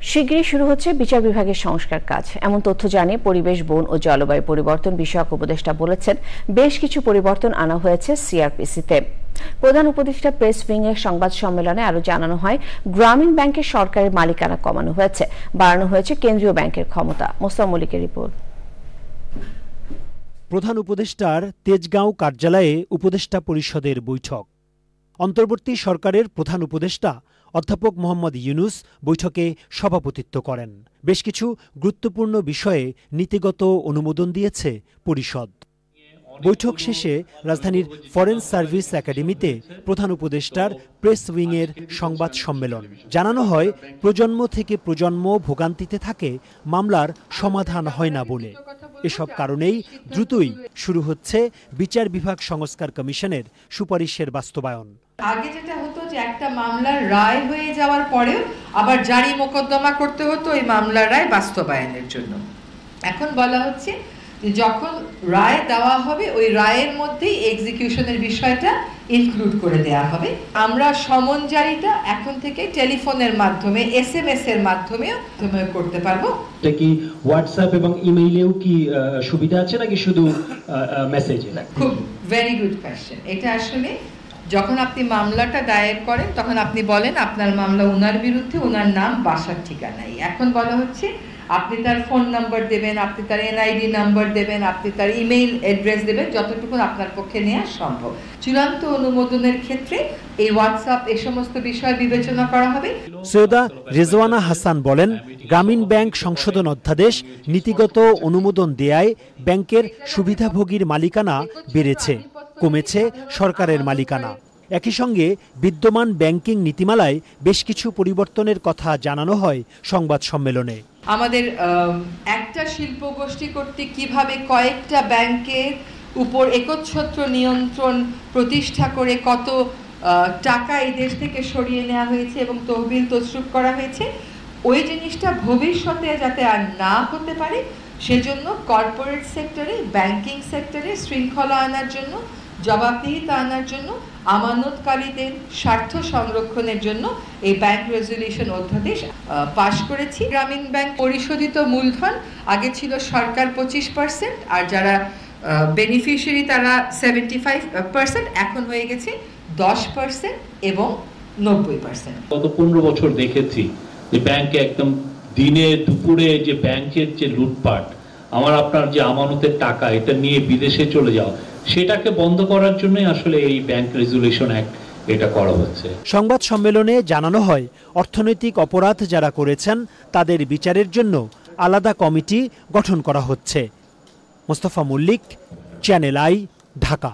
শিগগিরই শুরু হচ্ছে বিচার বিভাগের সংস্কার কাজ, এমন তথ্য জানিয়ে পরিবেশ, বন ও জলবায়ু পরিবর্তন বিষয়ক উপদেষ্টা বলেছেন বেশ কিছু পরিবর্তন আনা হয়েছে সিআরপিসিতে। প্রধান উপদেষ্টা প্রেস উইং এর সংবাদ সম্মেলনে আরো জানানো হয়, গ্রামীণ ব্যাংকের সরকারের মালিকানা কমানো হয়েছে, বাড়ানো হয়েছে কেন্দ্রীয় ব্যাংকের ক্ষমতা। মোস্তফা মল্লিকের রিপোর্ট। প্রধান উপদেষ্টার তেজগাঁও কার্যালয়ে উপদেষ্টা পরিষদের বৈঠক। অন্তর্বর্তী সরকারের প্রধান উপদেষ্টা অধ্যাপক মোহাম্মদ ইউনুস বৈঠকে সভাপতিত্ব করেন। বেশ কিছু গুরুত্বপূর্ণ বিষয়ে নীতিগত অনুমোদন দিয়েছে পরিষদ। বৈঠক শেষে রাজধানীর ফরেন সার্ভিস একাডেমিতে প্রধান উপদেষ্টার প্রেস উইংয়ের সংবাদ সম্মেলন। জানানো হয়, প্রজন্ম থেকে প্রজন্ম ভোগান্তিতে থাকে, মামলার সমাধান হয় না বলে। এসব কারণেই দ্রুতই শুরু হচ্ছে বিচার বিভাগ সংস্কার কমিশনের সুপারিশের বাস্তবায়ন। আগে যেটা হতো যে একটা মামলার রায় হয়ে যাওয়ার পরেও আবার জারি মোকদ্দমা করতে হতো ওই মামলার রায় বাস্তবায়নের জন্য। এখন বলা হচ্ছে যখন রায় দেওয়া হবে ওই রায়ের মধ্যেই এক্সিকিউশনের বিষয়টা ইনক্লুড করে দেওয়া হবে। আমরা সমন জারিটা এখন থেকে টেলিফোনের মাধ্যমে, SMS এর মাধ্যমেও করতে পারবো। এটা কি হোয়াটসঅ্যাপ এবং ইমেইলেও কি সুবিধা আছে নাকি শুধু মেসেজে? খুব ভেরি গুড কোয়েশ্চেন। এটা আসলে যখন আপনি মামলাটা দায়ের করেন তখন আপনি বলেন আপনার মামলা ওনার বিরুদ্ধে, ওনার নাম, বাসার ঠিকানাই। এখন বলা হচ্ছে আপনি তার ফোন নাম্বার দেবেন, আপনি তার NID নাম্বার দেবেন, আপনি তার ইমেইল অ্যাড্রেস দেবেন, যতটুকু আপনার পক্ষে নেওয়া সম্ভব। চূড়ান্ত অনুমোদনের ক্ষেত্রে এই হোয়াটসঅ্যাপ এই সমস্ত বিষয় বিবেচনা করা হবে। সৈয়দা রেজওয়ানা হাসান বলেন, গ্রামীণ ব্যাংক সংশোধন অধ্যাদেশ নীতিগত অনুমোদন দেয়ায় ব্যাংকের সুবিধাভোগীর মালিকানা বেড়েছে, কমেছে সরকারের মালিকানা। একই সঙ্গে বিদ্যমান ব্যাংকিং নীতিমালায় বেশ কিছু পরিবর্তনের কথা জানানো হয় সংবাদ সম্মেলনে। আমাদের একটা শিল্প গোষ্ঠী কর্তৃক কিভাবে কয়েকটা ব্যাংকের উপর একচ্ছত্র নিয়ন্ত্রণ প্রতিষ্ঠা করে কত টাকা এই দেশ থেকে সরিয়ে নেওয়া হয়েছে এবং তহবিল তছরুপ করা হয়েছে, ওই জিনিসটা ভবিষ্যতে যাতে আর না হতে পারে সেজন্য কর্পোরেট সেক্টরে, ব্যাংকিং সেক্টরে শৃঙ্খলা আনার জন্য, জবাবদিহিতা আনার জন্য, আমানতকারীদের স্বার্থ সংরক্ষণের জন্য এই ব্যাংক রেজুলেশন অধ্যাদেশ পাশ করেছি। গ্রামীণ ব্যাংক পরিশোধিত মূলধন আগে ছিল সরকার 25% আর যারা বেনিফিশিয়ারি তারা 75%, এখন হয়ে গেছে 10% এবং 90%। গত 15 বছর দেখেছি যে ব্যাংকে একদম দিনে দুপুরে যে ব্যাংকের যে লুটপাট, আমার আপনার যে আমানতের টাকা এটা নিয়ে বিদেশে চলে যাওয়া, সেটাকে বন্ধ করার জন্যই আসলে এই ব্যাংক রেজুলেশন অ্যাক্ট এটা করা হচ্ছে। সংবাদ সম্মেলনে জানানো হয়, অর্থনৈতিক অপরাধ যারা করেছেন তাদের বিচারের জন্য আলাদা কমিটি গঠন করা হচ্ছে। Mostafa Mallick, channel I, Dhaka.